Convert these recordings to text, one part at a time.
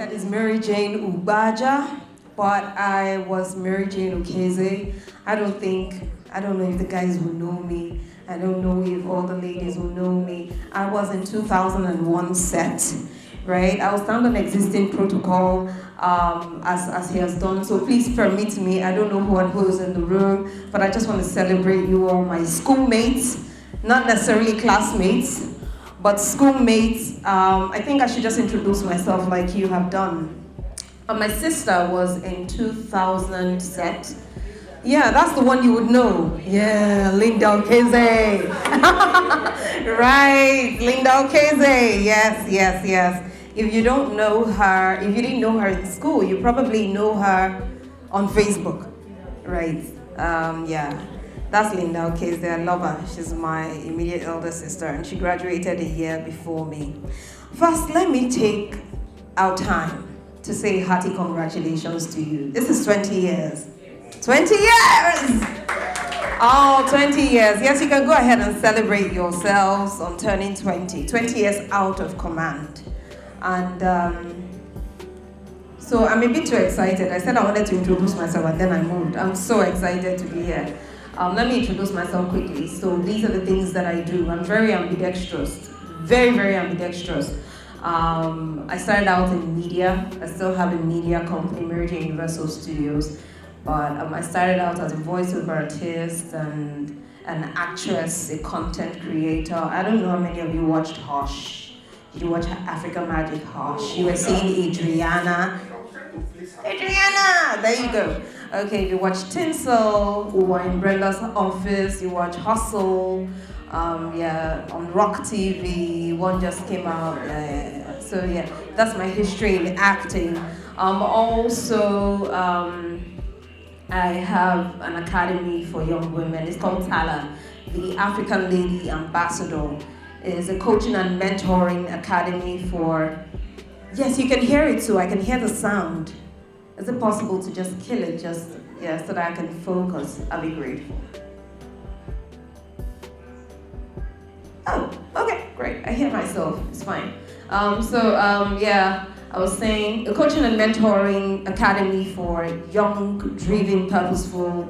That is Marjane Ugbaja, but I was Marjane Ukeze. I don't know if the guys will know me. I don't know if all the ladies will know me. I was in 2001 set, right? I will stand on existing protocol as he has done. So please permit me. I don't know who is in the room, but I just want to celebrate you all, my schoolmates, not necessarily classmates, but schoolmates. I think I should just introduce myself like you have done. My sister was in 2000 set. Yeah, that's the one you would know. Yeah, Linda Okeze. Right, Linda Okeze. Yes. If you don't know her, if you didn't know her in school, you probably know her on Facebook. Right, yeah. That's Linda Okeze. I love her. She's my immediate elder sister, and she graduated a year before me. First, let me take our time to say hearty congratulations to you. This is 20 years. 20 years! Oh, 20 years. Yes, you can go ahead and celebrate yourselves on turning 20. 20 years out of command. And so I'm a bit too excited. I said I wanted to introduce myself and then I moved. I'm so excited to be here. Let me introduce myself quickly. So these are the things that I do. I'm very ambidextrous. Very ambidextrous. I started out in media. I still have a media company, Marjane Universal Studios. But I started out as a voiceover artist and an actress, a content creator. I don't know how many of you watched Hush. Did you watch African Magic Hush? You were seeing Adriana. Adriana! There you go. Okay, you watch Tinsel, we were in Brenda's office, you watch Hustle, on Rock TV, one just came out. So yeah, that's my history in acting. I have an academy for young women. It's called Tala, the African Lady Ambassador. It's a coaching and mentoring academy for, yes, you can hear it too. I can hear the sound. Is it possible to just kill it, so that I can focus? I'll be grateful. Oh, okay, great. I hear myself. It's fine. I was saying, a coaching and mentoring academy for young, driven, purposeful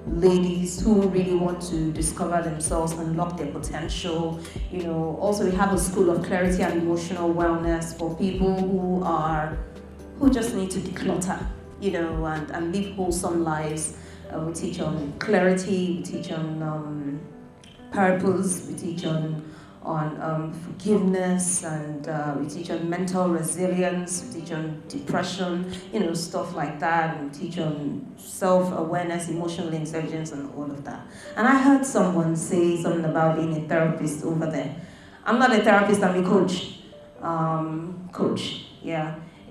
ladies who really want to discover themselves, unlock their potential. Also we have a school of clarity and emotional wellness for people who just need to declutter, and live wholesome lives. We teach on clarity, we teach on purpose, we teach on forgiveness, and we teach on mental resilience, we teach on depression, stuff like that, and we teach on self-awareness, emotional intelligence, and all of that. And I heard someone say something about being a therapist over there. I'm not a therapist, I'm a coach.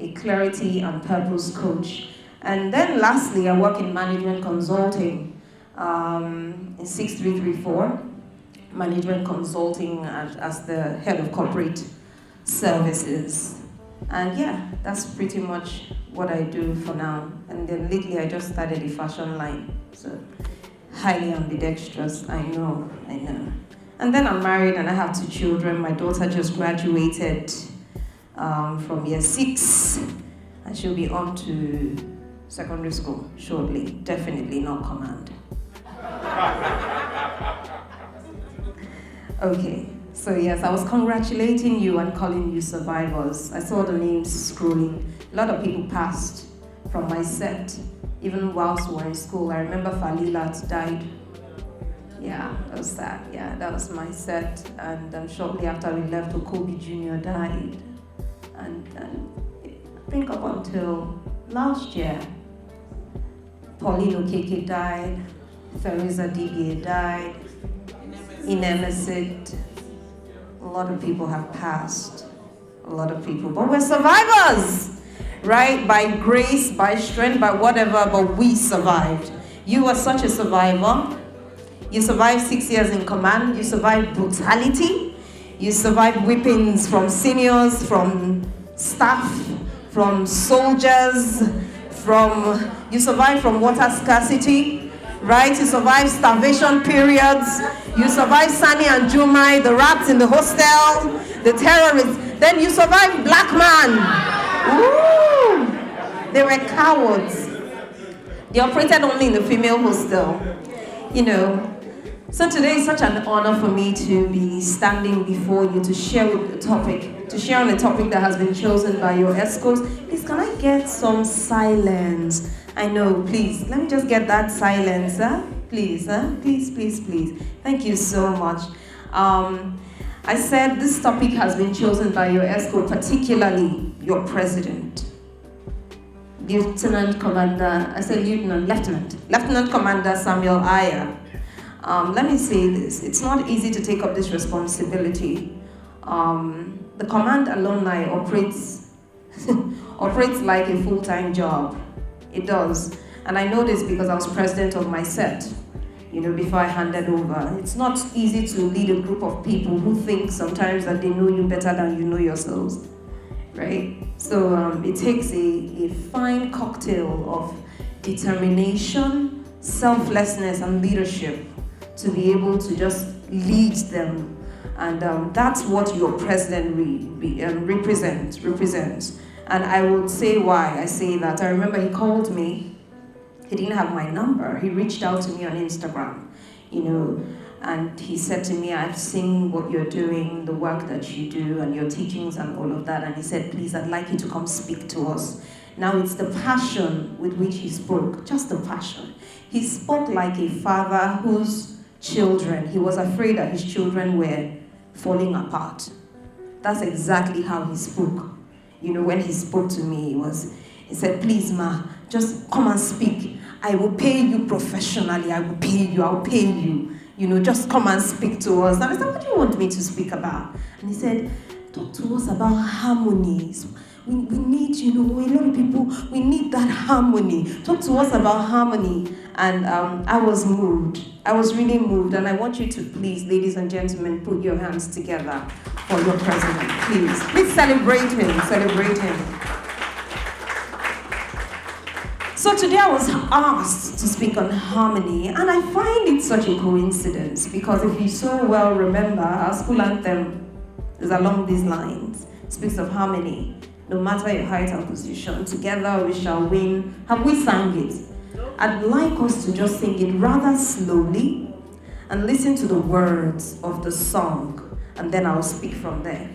A clarity and purpose coach. And then lastly, I work in management consulting in 6334. Management consulting as the head of corporate services. And yeah, that's pretty much what I do for now. And then lately I just started a fashion line. So highly ambidextrous, I know. And then I'm married and I have 2 children. My daughter just graduated from year 6 and she'll be on to secondary school shortly. Definitely not command. Okay, so yes, I was congratulating you and calling you survivors. I saw the names scrolling. A lot of people passed from my set, even whilst we were in school. I remember Falilat died. Yeah, that was sad. Yeah, that was my set. And shortly after we left, Okobi Jr. died. And I think up until last year, Pauline Okeke died, Theresa Didier died, Inemesit. A lot of people have passed. A lot of people. But we're survivors, right? By grace, by strength, by whatever, but we survived. You are such a survivor. You survived 6 years in command. You survived brutality. You survived whippings from seniors, from staff, from soldiers, you survived from water scarcity, right? You survived starvation periods. You survived Sani and Jumai, the rats in the hostel, the terrorists. Then you survived black man. Ooh, they were cowards. They operated only in the female hostel. You know, so today is such an honor for me to be standing before you to share on a topic that has been chosen by your escorts. Please, can I get some silence? I know, please, let me just get that silence, huh? Please, huh? Please, please, please. Thank you so much. I said this topic has been chosen by your escort, particularly your president. Lieutenant Commander Samuel Aya. Let me say this, it's not easy to take up this responsibility. The command alumni operates like a full-time job. It does. And I know this because I was president of my set, before I handed over. It's not easy to lead a group of people who think sometimes that they know you better than you know yourselves, right? So it takes a fine cocktail of determination, selflessness, and leadership to be able to just lead them. And that's what your president represents. And I will say why I say that. I remember he called me. He didn't have my number. He reached out to me on Instagram, and he said to me, I've seen what you're doing, the work that you do, and your teachings and all of that. And he said, please, I'd like you to come speak to us. Now it's the passion with which he spoke, just the passion. He spoke like a father whose children, he was afraid that his children were falling apart. That's exactly how he spoke. When he spoke to me, he said, please, ma, just come and speak. I will pay you professionally. I'll pay you. Just come and speak to us. And I said, what do you want me to speak about? And he said, talk to us about harmonies. We need, a lot of people, we need that harmony. Talk to us about harmony. And I was moved. I was really moved. And I want you to please, ladies and gentlemen, put your hands together for your president. Please. Please celebrate him. So today I was asked to speak on harmony, and I find it such a coincidence because if you so well remember, our school anthem is along these lines. It speaks of harmony. No matter your height and position, together we shall win. Have we sang it? I'd like us to just sing it rather slowly and listen to the words of the song, and then I'll speak from there.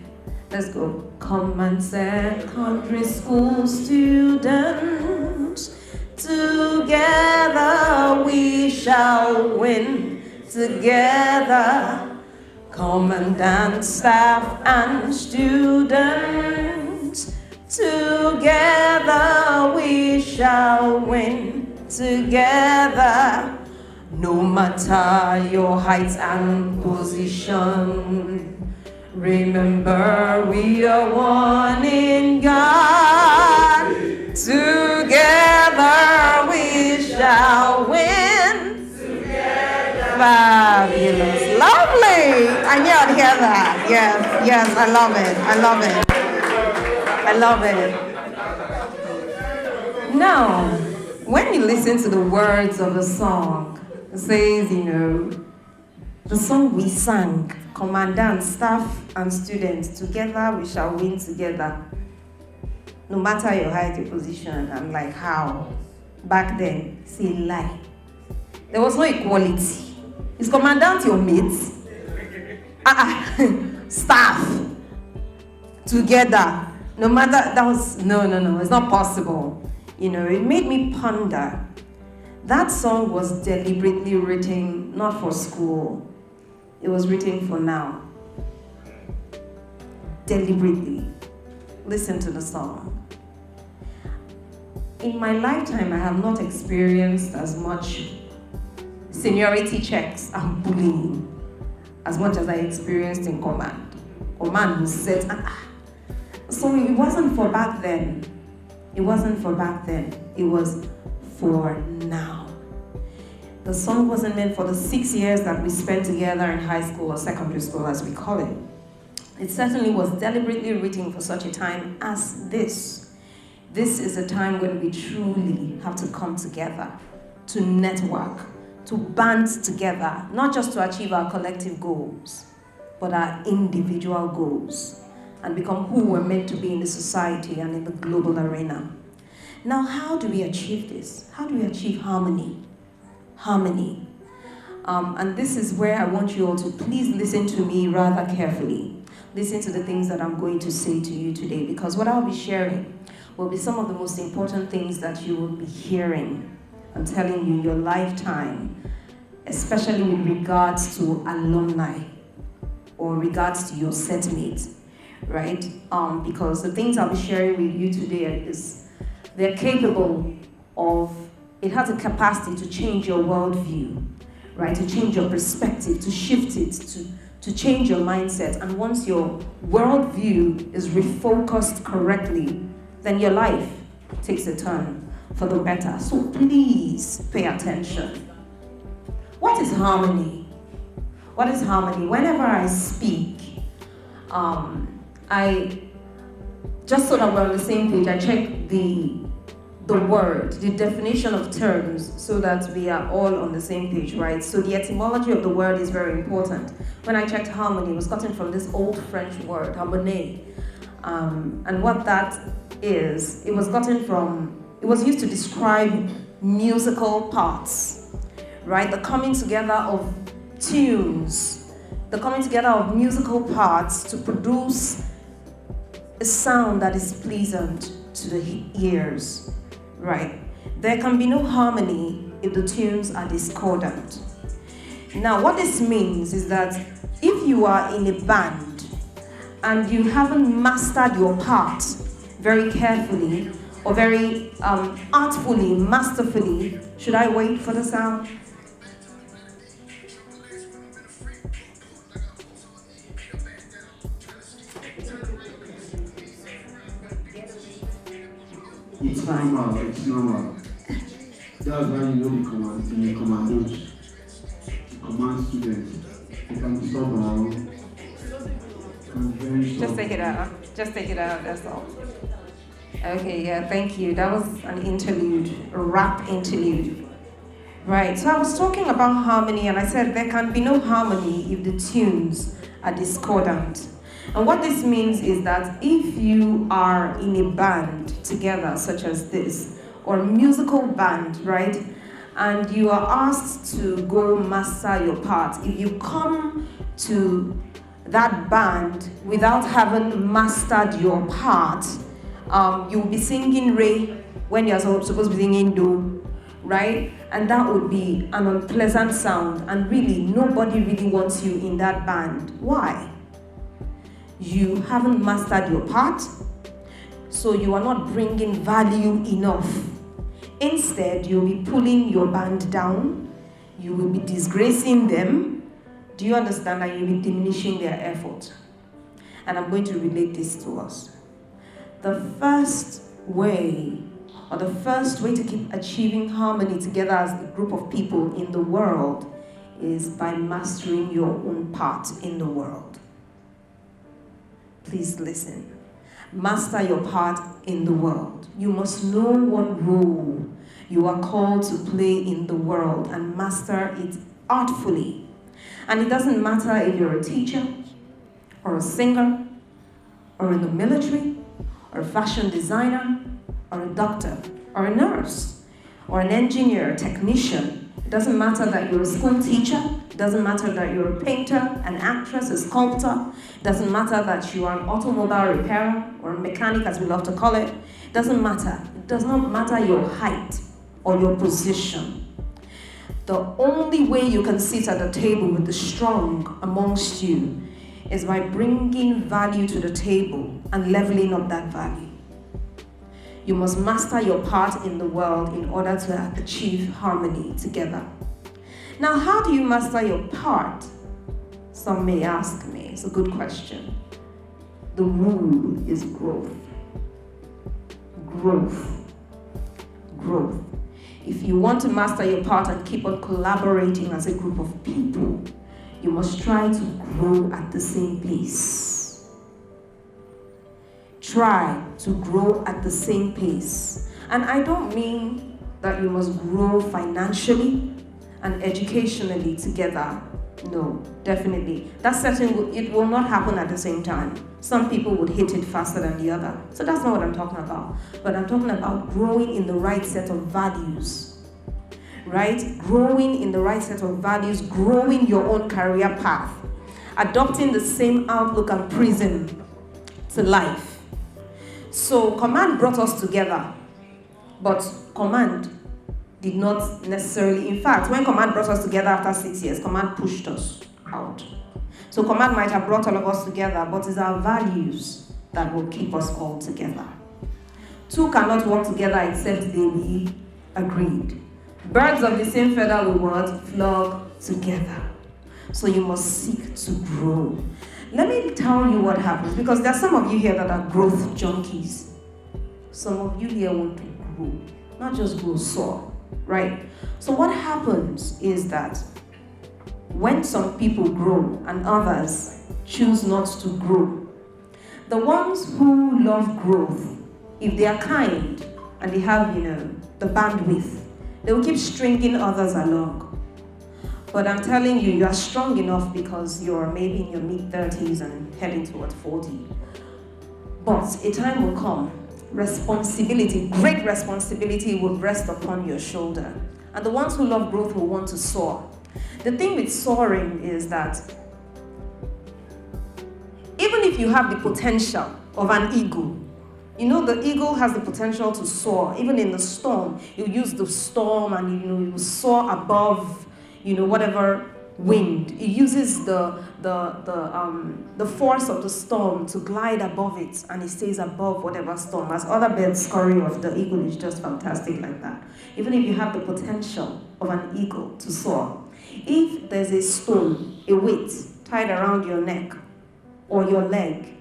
Let's go. Come and secondary school students, together we shall win. Together, commandant, staff, and students, together we shall win. Together, no matter your height and position. Remember, we are one in God. Together we shall win. Together. Fabulous. Lovely. I knew I'd hear that. Yes, I love it. Now, when you listen to the words of the song, it says, the song we sang, commandant, staff, and students, together we shall win together. No matter your height, your position. I'm like, how? Back then, say lie. There was no equality. Is commandant your mate? Staff. Together. No matter, no, it's not possible. It made me ponder. That song was deliberately written, not for school. It was written for now. Deliberately. Listen to the song. In my lifetime, I have not experienced as much seniority checks and bullying as much as I experienced in command. Command was set. So it wasn't for back then. It was for now. The song wasn't meant for the 6 years that we spent together in high school or secondary school, as we call it. It certainly was deliberately written for such a time as this. This is a time when we truly have to come together, to network, to band together, not just to achieve our collective goals, but our individual goals. and become who we're meant to be in the society and in the global arena. Now, how do we achieve this? How do we achieve harmony? Harmony. And this is where I want you all to please listen to me rather carefully. Listen to the things that I'm going to say to you today, because what I'll be sharing will be some of the most important things that you will be hearing, I'm telling you, in your lifetime, especially with regards to alumni or regards to your setmates, right? Because the things I'll be sharing with you today is they're capable of, it has a capacity to change your worldview, right? To change your perspective, to shift it, to change your mindset. And once your worldview is refocused correctly, then your life takes a turn for the better. So please pay attention. What is harmony? What is harmony? Whenever I speak, I, just so that we're on the same page, I check the word, the definition of terms, so that we are all on the same page, right? So the etymology of the word is very important. When I checked harmony, it was gotten from this old French word, harmonie. And what that is, it was used to describe musical parts, right? The coming together of tunes, the coming together of musical parts to produce a sound that is pleasant to the ears, right? There can be no harmony if the tunes are discordant. Now, what this means is that if you are in a band and you haven't mastered your part very carefully or very artfully, masterfully, should I wait for the sound? It's normal, it's normal. That's why you know the commandos. The command students. They can be stubborn. Just take it out. Just take it out, that's all. Okay, yeah, thank you. That was an interlude, a rap interlude. Right, so I was talking about harmony, and I said there can be no harmony if the tunes are discordant. And what this means is that if you are in a band together, such as this, or a musical band, right, and you are asked to go master your part, if you come to that band without having mastered your part, you'll be singing re when you're supposed to be singing do, right? And that would be an unpleasant sound, and really nobody really wants you in that band. Why? You haven't mastered your part, so you are not bringing value enough. Instead, you'll be pulling your band down, you will be disgracing them. Do you understand? that you'll be diminishing their effort? And I'm going to relate this to us. The first way to keep achieving harmony together as a group of people in the world is by mastering your own part in the world. Please listen. Master your part in the world. You must know what role you are called to play in the world and master it artfully. And it doesn't matter if you're a teacher, or a singer, or in the military, or a fashion designer, or a doctor, or a nurse, or an engineer, a technician. It doesn't matter that you're a school teacher. It doesn't matter that you're a painter, an actress, a sculptor. It doesn't matter that you are an automobile repairer or a mechanic, as we love to call it. It doesn't matter. It does not matter your height or your position. The only way you can sit at the table with the strong amongst you is by bringing value to the table and leveling up that value. You must master your part in the world in order to achieve harmony together. Now, how do you master your part? Some may ask me. It's a good question. The rule is growth. Growth. Growth. If you want to master your part and keep on collaborating as a group of people, you must try to grow at the same pace. Try to grow at the same pace. And I don't mean that you must grow financially and educationally together, No, definitely. That setting, it will not happen at the same time. Some people would hit it faster than the other. So that's not what I'm talking about. But I'm talking about growing in the right set of values. Right? Growing in the right set of values, growing your own career path, adopting the same outlook and prism to life. So Command brought us together, but Command did not necessarily, in fact, when Command brought us together after 6 years, Command pushed us out. So Command might have brought all of us together, but it's our values that will keep us all together. Two cannot work together except they be agreed. Birds of the same feather will what? Flock together. So you must seek to grow. Let me tell you what happens, because there are some of you here that are growth junkies. Some of you here want to grow, not just grow, soar, right? So what happens is that when some people grow and others choose not to grow, the ones who love growth, if they are kind and they have, the bandwidth, they will keep stringing others along. But I'm telling you, you are strong enough because you're maybe in your mid-30s and heading towards 40. But a time will come, responsibility, great responsibility will rest upon your shoulder. And the ones who love growth will want to soar. The thing with soaring is that even if you have the potential of an eagle, the eagle has the potential to soar. Even in the storm, you use the storm and you soar above, whatever wind. It uses the force of the storm to glide above it, and it stays above whatever storm. As other birds scurry off, the eagle is just fantastic like that. Even if you have the potential of an eagle to soar, if there's a stone, a weight tied around your neck or your leg,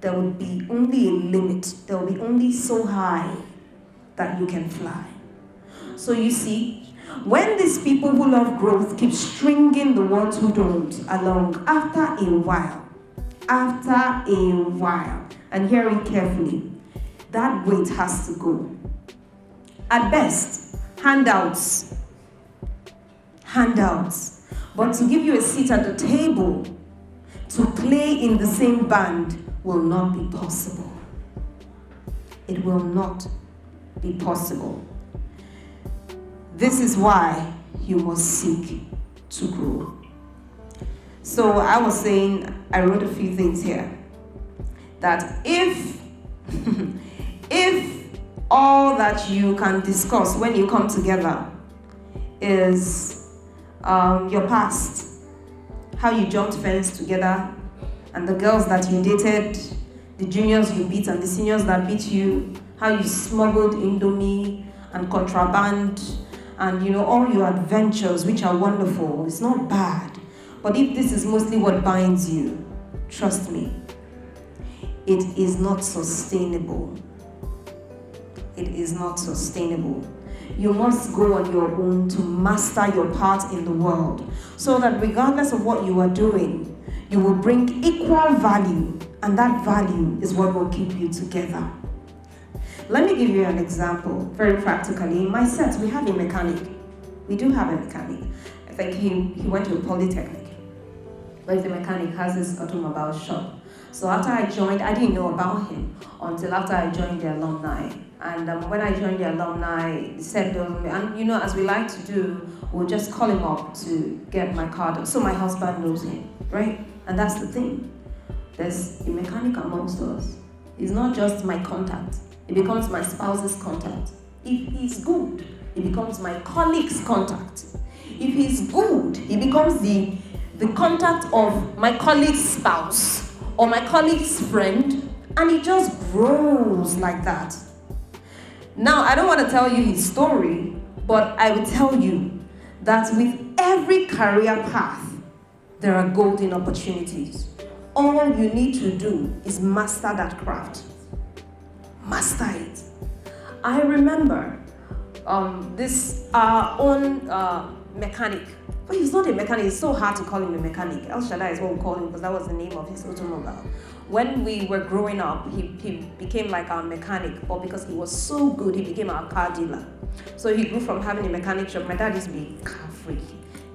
there will be only a limit. There will be only so high that you can fly. So you see, when these people who love growth keep stringing the ones who don't along, after a while, and hear it carefully, that weight has to go. At best, handouts. But to give you a seat at the table, to play in the same band will not be possible. It will not be possible. This is why you must seek to grow. So I was saying, I wrote a few things here. That if all that you can discuss when you come together is your past, how you jumped fence together, and the girls that you dated, the juniors you beat and the seniors that beat you, how you smuggled Indomie and contraband, and all your adventures, which are wonderful, it's not bad. But if this is mostly what binds you, trust me, it is not sustainable. It is not sustainable. You must go on your own to master your part in the world, so that regardless of what you are doing, you will bring equal value, and that value is what will keep you together. Let me give you an example, very practically. In my set, we have a mechanic. We do have a mechanic. I think he went to a polytechnic, but he's a mechanic, has his automobile shop. So after I joined, I didn't know about him until after I joined the alumni. And when I joined the alumni, he said, and as we like to do, we'll just call him up to get my card. So my husband knows him, right? And that's the thing. There's a mechanic amongst us. He's not just my contact. It becomes my spouse's contact. If he's good, it becomes my colleague's contact. If he's good, it becomes the contact of my colleague's spouse or my colleague's friend, and it just grows like that. Now, I don't want to tell you his story, but I will tell you that with every career path, there are golden opportunities. All you need to do is master that craft. Master it. I remember our own mechanic. But he's not a mechanic. It's so hard to call him a mechanic. El Shaddai is what we call him, because that was the name of his automobile. When we were growing up, he became like our mechanic, but because he was so good, he became our car dealer. So he grew from having a mechanic shop. My dad used to be car freak,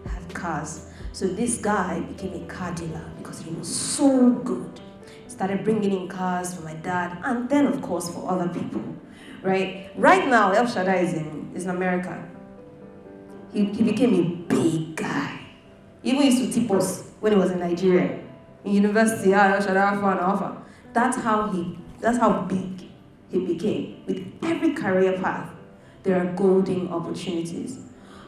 had cars. So this guy became a car dealer because he was so good. Started bringing in cars for my dad, and then of course for other people, right? Right now, El Shaddai is in America. He became a big guy. He even used to tip us when he was in Nigeria. In university, El Shaddai Alpha. That's how big he became. With every career path, there are golden opportunities.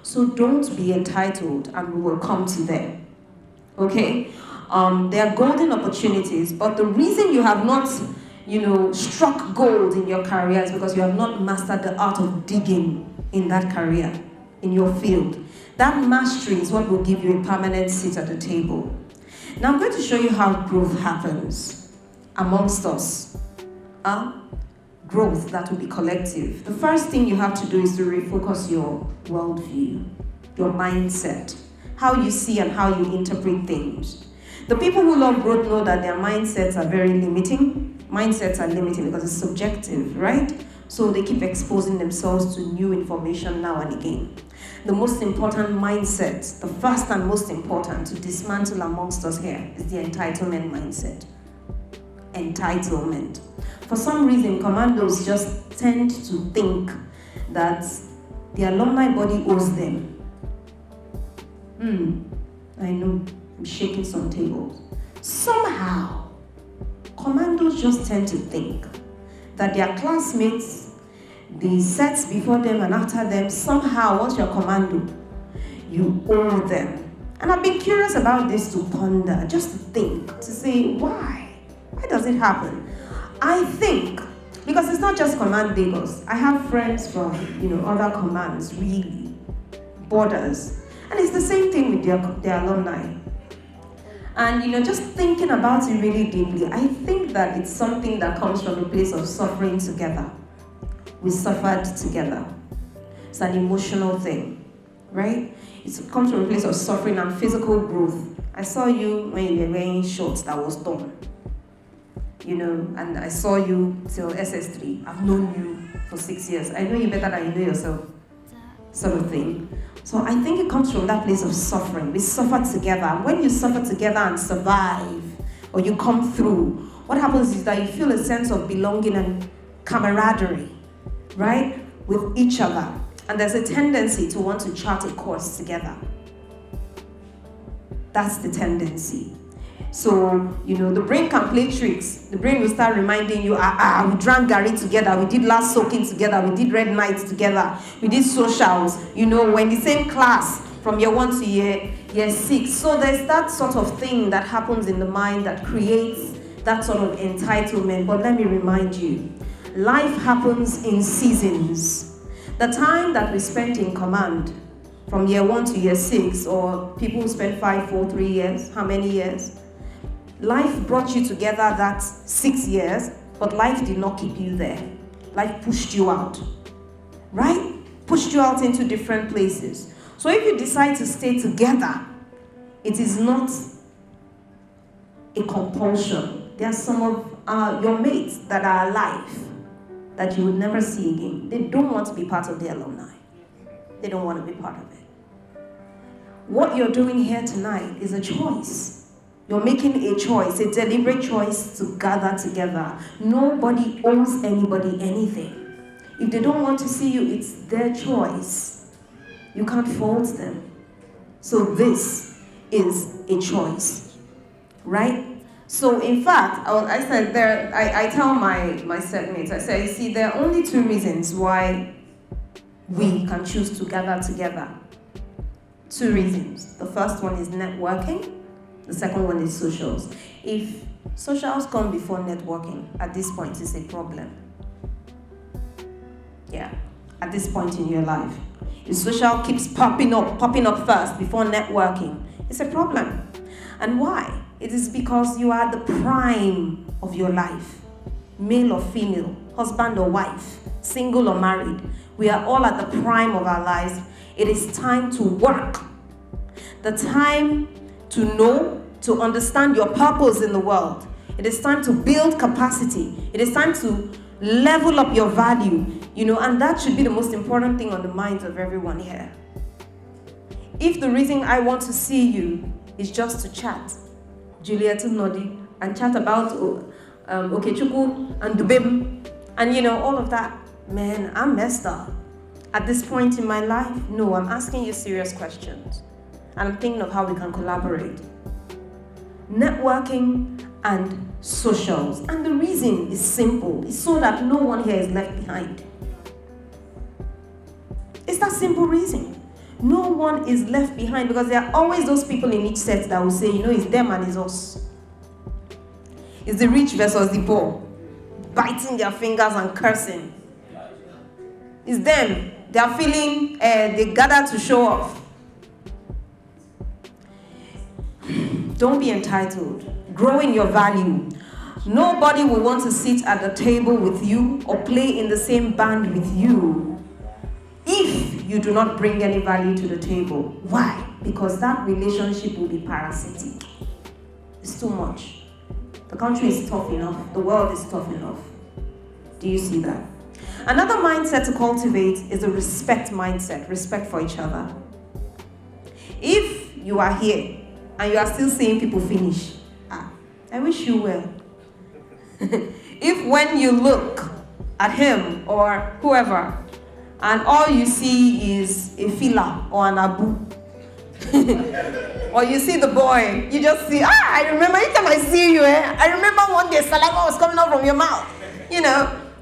So don't be entitled, and we will come to them. Okay? There are golden opportunities, but the reason you have not, struck gold in your career is because you have not mastered the art of digging in that career, in your field. That mastery is what will give you a permanent seat at the table. Now I'm going to show you how growth happens amongst us. Growth that will be collective. The first thing you have to do is to refocus your worldview, your mindset, how you see and how you interpret things. The people who love growth know that their mindsets are very limiting. Mindsets are limiting because it's subjective, right? So they keep exposing themselves to new information now and again. The most important mindset, the first and most important to dismantle amongst us here is the entitlement mindset. Entitlement. For some reason, commandos just tend to think that the alumni body owes them. I know, I'm shaking some tables. Somehow, commandos just tend to think that their classmates, the sets before them and after them, somehow, once you're commando, you owe them. And I've been curious about this to ponder, just to think, to say, why? Why does it happen? I think, because it's not just Command Lagos. I have friends from, other commands, really, borders. And it's the same thing with their alumni. And, just thinking about it really deeply, I think that it's something that comes from a place of suffering together. We suffered together. It's an emotional thing, right? It comes from a place of suffering and physical growth. I saw you when you were wearing shorts that was torn. And I saw you till SS3. I've known you for 6 years. I know you better than you know yourself, sort of thing. So I think it comes from that place of suffering. We suffer together. And when you suffer together and survive, or you come through, what happens is that you feel a sense of belonging and camaraderie, right, with each other. And there's a tendency to want to chart a course together. That's the tendency. So, the brain can play tricks. The brain will start reminding you, we drank Gary together, we did last soaking together, we did red nights together, we did socials, we're in the same class from year 1 to year 6. So there's that sort of thing that happens in the mind that creates that sort of entitlement. But let me remind you, life happens in seasons. The time that we spent in command, from year 1 to year 6, or people who spend 5, 4, 3 years, how many years? Life brought you together that 6 years, but life did not keep you there. Life pushed you out, right? Pushed you out into different places. So if you decide to stay together, it is not a compulsion. There are some of your mates that are alive that you would never see again. They don't want to be part of the alumni. They don't want to be part of it. What you're doing here tonight is a choice. You're making a choice, a deliberate choice to gather together. Nobody owes anybody anything. If they don't want to see you, it's their choice. You can't fault them. So this is a choice, right? So in fact, I tell my setmates, I say, see, there are only 2 reasons why we can choose to gather together. 2 reasons. The first one is networking. The second one is socials. If socials come before networking, at this point, it's a problem. Yeah, at this point in your life. If social keeps popping up first before networking, it's a problem. And why? It is because you are at the prime of your life. Male or female, husband or wife, single or married. We are all at the prime of our lives. It is time to work. The time to know, to understand your purpose in the world. It is time to build capacity. It is time to level up your value, and that should be the most important thing on the minds of everyone here. If the reason I want to see you is just to chat, Juliet Nodi, and chat about Okechukwu and Dubem, and all of that, man, I'm messed up. At this point in my life, no, I'm asking you serious questions. And I'm thinking of how we can collaborate. Networking and socials. And the reason is simple. It's so that no one here is left behind. It's that simple reason. No one is left behind, because there are always those people in each set that will say, it's them and it's us. It's the rich versus the poor, biting their fingers and cursing. It's them. They are feeling, they gather to show off. Don't be entitled. Grow in your value. Nobody will want to sit at the table with you or play in the same band with you if you do not bring any value to the table. Why? Because that relationship will be parasitic. It's too much. The country is tough enough. The world is tough enough. Do you see that? Another mindset to cultivate is a respect mindset. Respect for each other. If you are here and you are still seeing people finish, I wish you well. If when you look at him or whoever and all you see is a filler or an abu, or you see the boy, you just see, I remember anytime I see you, I remember one day saliva was coming out from your mouth.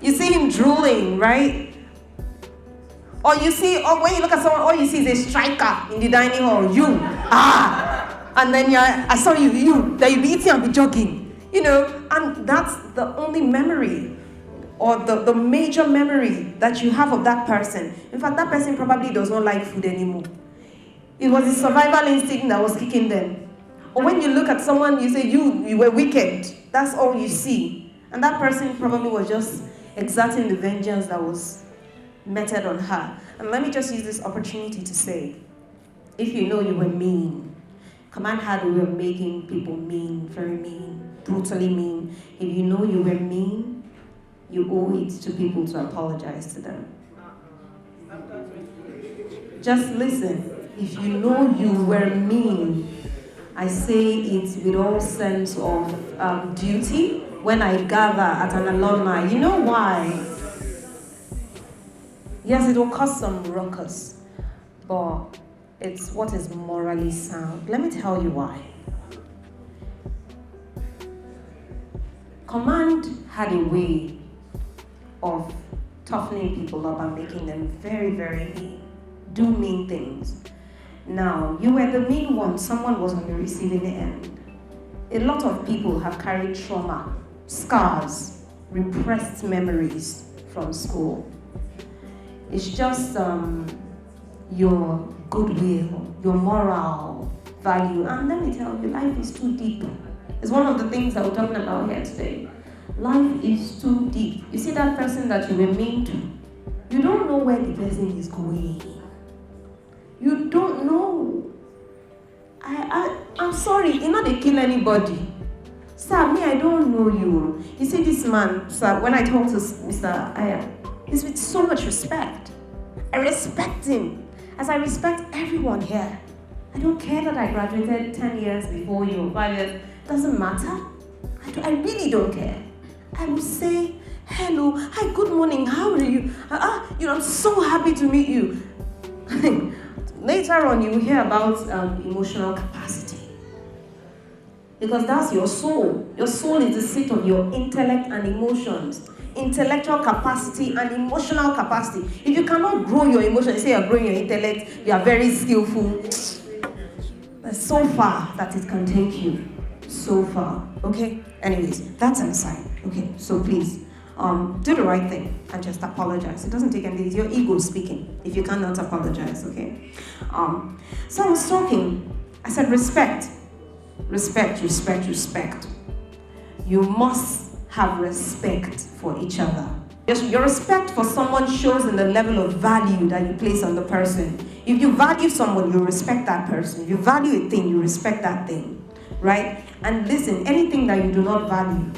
You see him drooling, right? Or you see, when you look at someone, all you see is a striker in the dining hall, you. And then I saw you, that you be eating and be jogging. And that's the only memory or the major memory that you have of that person. In fact, that person probably does not like food anymore. It was the survival instinct that was kicking them. Or when you look at someone, you say, you were wicked. That's all you see. And that person probably was just exerting the vengeance that was meted on her. And let me just use this opportunity to say, if you know you were mean, Command had a way of making people mean, very mean, brutally mean. If you know you were mean, you owe it to people to apologize to them. Just listen. If you know you were mean, I say it with all sense of duty when I gather at an alumni. You know why? Yes, it will cause some ruckus, but it's what is morally sound. Let me tell you why. Command had a way of toughening people up and making them very, very mean. Do mean things. Now, you were the mean one, someone was on the receiving end. A lot of people have carried trauma, scars, repressed memories from school. It's just your goodwill, your moral value. And let me tell you, life is too deep. It's one of the things that we're talking about here today. Life is too deep. You see that person that you were mean to, you don't know where the person is going. You don't know. I'm sorry, they kill anybody. Sir, I don't know you. You see this man, sir, when I talk to Mr. Aya, it's with so much respect. I respect him, as I respect everyone here. I don't care that I graduated 10 years before you, 5 years. Doesn't matter. I really don't care. I will say, hello, hi, good morning, how are you? I'm so happy to meet you. Later on, you will hear about emotional capacity. Because that's your soul. Your soul is the seat of your intellect and emotions. Intellectual capacity and emotional capacity. If you cannot grow your emotions, say you're growing your intellect, you are very skillful. There's so far that it can take you. So far. Okay? Anyways, that's an aside. Okay, so please, do the right thing and just apologize. It doesn't take anything. It's your ego speaking if you cannot apologize, okay? So I was talking. I said respect. Respect, respect, respect. You must have respect for each other. Your respect for someone shows in the level of value that you place on the person. If you value someone, you respect that person. If you value a thing, you respect that thing, right? And listen, anything that you do not value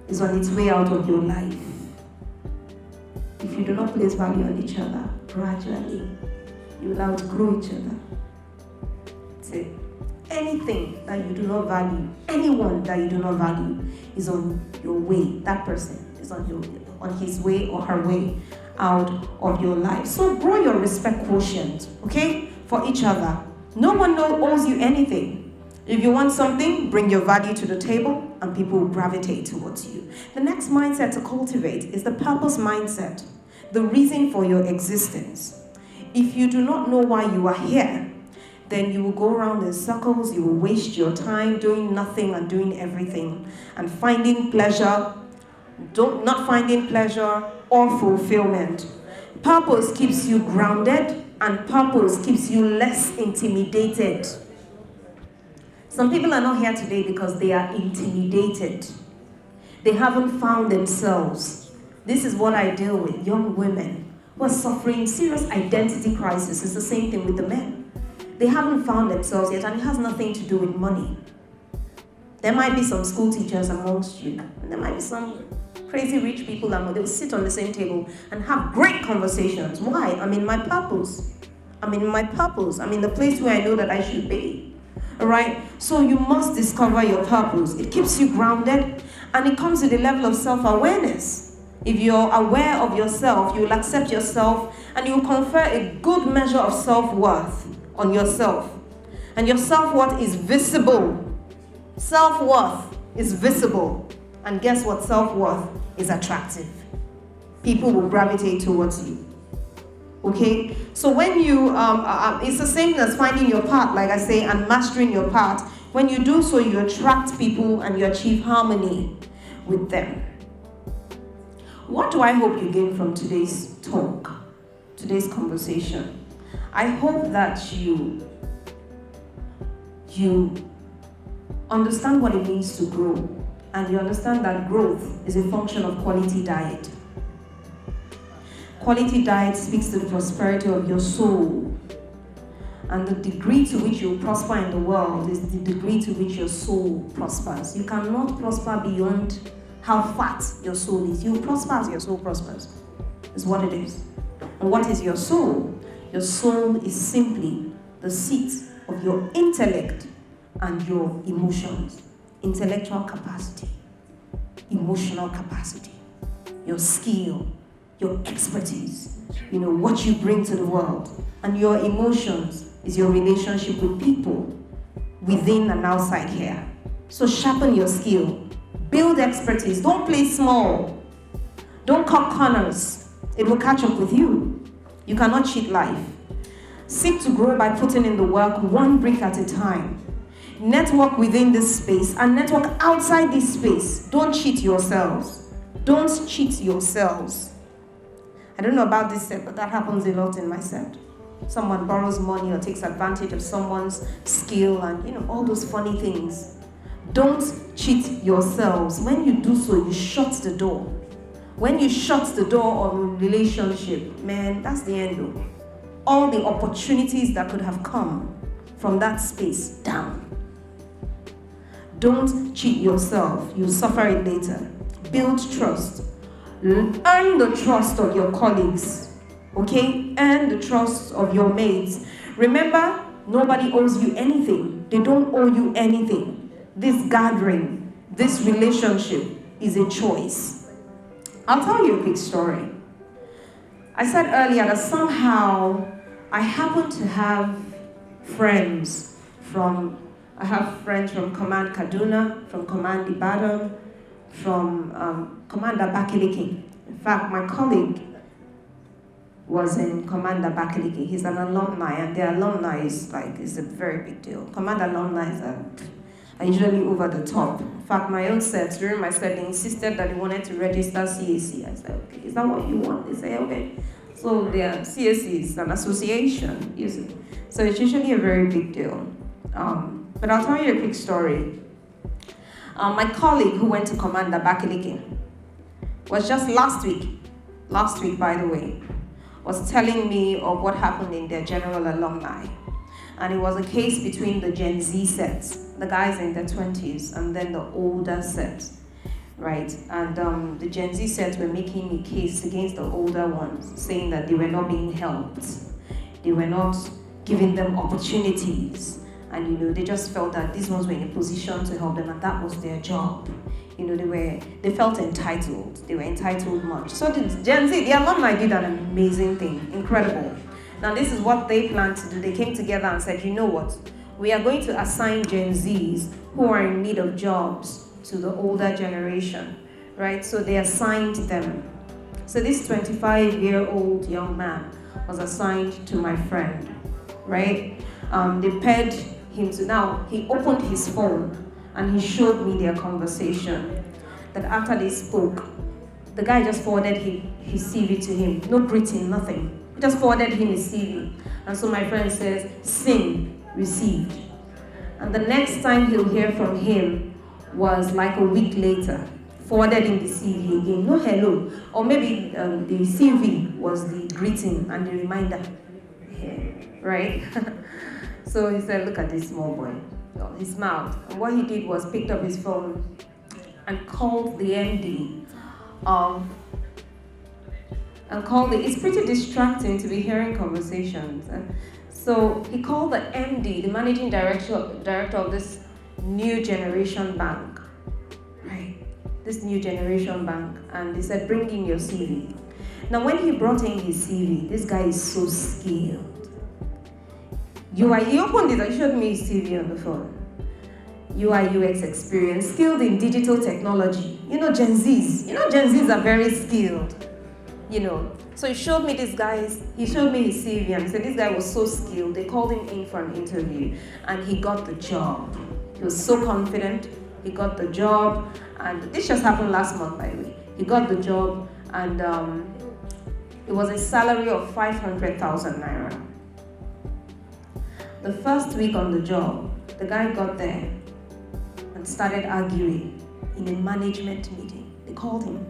is on its way out of your life. If you do not place value on each other, gradually, you will outgrow each other. anything that you do not value, anyone that you do not value is on your way. That person is on his way or her way out of your life. So grow your respect quotient, okay, for each other. No one owes you anything. If you want something, bring your value to the table and people will gravitate towards you. The next mindset to cultivate is the purpose mindset, the reason for your existence. If you do not know why you are here, then you will go around in circles, you will waste your time doing nothing and doing everything and finding pleasure, not finding pleasure or fulfillment. Purpose keeps you grounded and purpose keeps you less intimidated. Some people are not here today because they are intimidated. They haven't found themselves. This is what I deal with, young women who are suffering serious identity crisis. It's the same thing with the men. They haven't found themselves yet, and it has nothing to do with money. There might be some school teachers amongst you, and there might be some crazy rich people, and they'll sit on the same table and have great conversations. Why? I'm in my purpose. I'm in the place where I know that I should be. All right? So you must discover your purpose. It keeps you grounded, and it comes with a level of self-awareness. If you're aware of yourself, you will accept yourself, and you will confer a good measure of self-worth on yourself. And your self-worth is visible. Self-worth is visible. And guess what? Self-worth is attractive. People will gravitate towards you. Okay? So when you, it's the same as finding your path, like I say, and mastering your path. When you do so, you attract people and you achieve harmony with them. What do I hope you gain from today's talk, today's conversation? I hope that you understand what it means to grow, and you understand that growth is a function of quality diet. Quality diet speaks to the prosperity of your soul, and the degree to which you prosper in the world is the degree to which your soul prospers. You cannot prosper beyond how fat your soul is. You prosper as your soul prospers, is what it is. And what is your soul? Your soul is simply the seat of your intellect and your emotions. Intellectual capacity, emotional capacity, your skill, your expertise, what you bring to the world. And your emotions is your relationship with people within and outside here. So sharpen your skill. Build expertise. Don't play small. Don't cut corners. It will catch up with you. You cannot cheat life. Seek to grow by putting in the work one brick at a time. Network within this space and network outside this space. Don't cheat yourselves. Don't cheat yourselves. I don't know about this set, but that happens a lot in my set. Someone borrows money or takes advantage of someone's skill and all those funny things. Don't cheat yourselves. When you do so, you shut the door. When you shut the door of a relationship, man, that's the end of all the opportunities that could have come from that space down. Don't cheat yourself. You'll suffer it later. Build trust. Earn the trust of your colleagues. Okay? Earn the trust of your mates. Remember, nobody owes you anything. They don't owe you anything. This gathering, this relationship is a choice. I'll tell you a quick story. I said earlier that somehow I happen to have friends from Command Kaduna, from Command Ibadan, from Command Abakaliki. In fact, my colleague was in Command Abakaliki. He's an alumni, and the alumni is a very big deal. Command alumni are usually over the top. In fact, my own set, during my set, they insisted that they wanted to register CAC. I said, okay, is that what you want? They say, okay. So CAC is an association, so it's usually a very big deal. But I'll tell you a quick story. My colleague who went to Command Abakaliki was just last week by the way, was telling me of what happened in their general alumni. And it was a case between the Gen Z sets, the guys in their 20s, and then the older sets, right? And the Gen Z sets were making a case against the older ones, saying that they were not being helped. They were not giving them opportunities. And they just felt that these ones were in a position to help them, and that was their job. They felt entitled. They were entitled much. So the Gen Z, the alumni did an amazing thing, incredible. Now this is what they planned to do. They came together and said, you know what? We are going to assign Gen Zs who are in need of jobs to the older generation, right? So they assigned them. So this 25-year-old young man was assigned to my friend, right? They paired him to, now he opened his phone and he showed me their conversation. That after they spoke, the guy just forwarded his CV to him. No greeting, nothing. He just forwarded him his CV. And so my friend says, "Sing, received." And the next time he'll hear from him was like a week later. Forwarded him the CV again, no hello. Or maybe the CV was the greeting and the reminder, right? So he said, look at this small boy. Well, he smiled. And what he did was picked up his phone and called the MD it's pretty distracting to be hearing conversations. So he called the MD, the managing director of this new generation bank, right? This new generation bank, and they said, bring in your CV. Now when he brought in his CV, this guy is so skilled. He opened it and showed me his CV on the phone. UI UX experience, skilled in digital technology. Gen Zs. Gen Zs are very skilled. So he showed me his CV and he said this guy was so skilled. They called him in for an interview and he got the job. He was so confident, he got the job, and this just happened last month, by the way. He got the job and it was a salary of 500,000 naira. The first week on the job, the guy got there and started arguing in a management meeting. They called him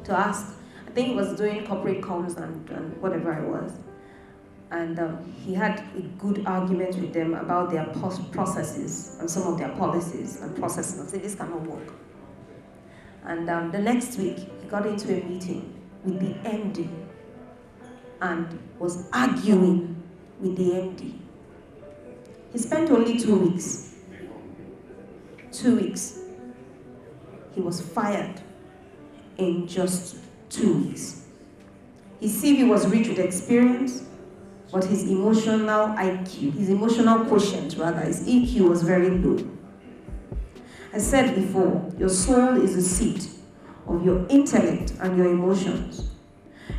to ask. I think he was doing corporate comms and whatever it was. And he had a good argument with them about their processes and some of their policies and processes. And said, this cannot work. And the next week, he got into a meeting with the MD and was arguing with the MD. He spent only 2 weeks. 2 weeks. He was fired in just 2 weeks. His CV was rich with experience, but his emotional IQ, his emotional quotient rather, his EQ was very low. I said before, your soul is the seat of your intellect and your emotions.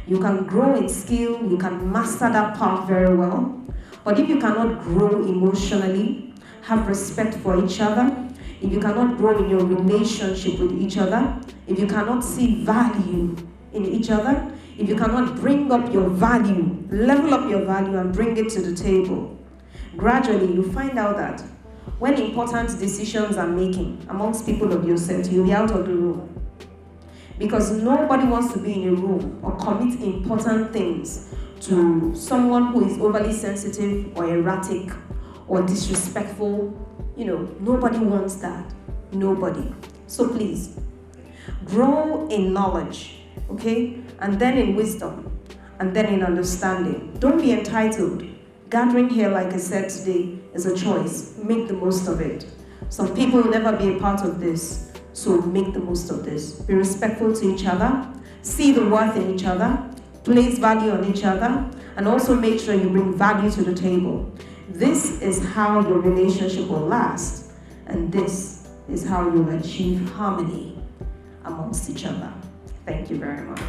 You can grow in skill, you can master that part very well, but if you cannot grow emotionally, have respect for each other, if you cannot grow in your relationship with each other, if you cannot see value in each other, if you cannot bring up your value, level up your value and bring it to the table, gradually you find out that when important decisions are making amongst people of your set, you'll be out of the room. Because nobody wants to be in a room or commit important things to someone who is overly sensitive or erratic or disrespectful. Nobody wants that. Nobody. So please, grow in knowledge, okay? And then in wisdom, and then in understanding. Don't be entitled. Gathering here, like I said today, is a choice. Make the most of it. Some people will never be a part of this, so make the most of this. Be respectful to each other, see the worth in each other, place value on each other, and also make sure you bring value to the table. This is how your relationship will last, and this is how you'll achieve harmony amongst each other. Thank you very much.